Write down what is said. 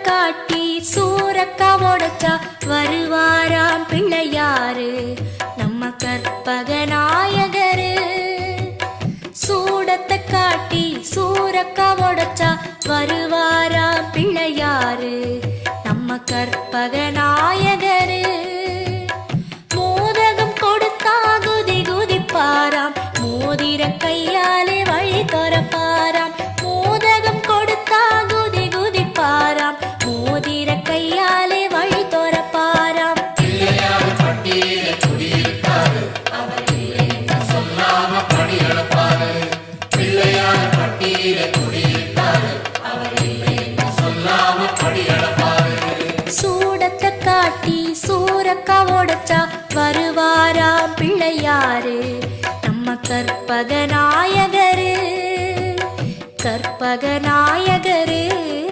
காட்டி சூரக்கா உடைச்சா வருவாராம் பிள்ளையாரு நம்ம கற்பகநாயகரு. சூடத்தை காட்டி சூரக்கா உடைச்சா வருவாராம் பிள்ளையாரு நம்ம கற்பகநாயகரு. மோதகம் கொடுத்தா குதி குதிப்பாராம் மோதிர கையாலே வழி துறப்பாராம். மோதகம் கொடுத்தா குதி குதிப்பாராம் மோதிர கையாலே வழி துறப்பாராம். சூடத்தை காட்டி சூரக்கா உடைச்சா வருவாராம் பிள்ளையாரு நம்ம கற்பகநாயகரு. கற்பகநாயகரு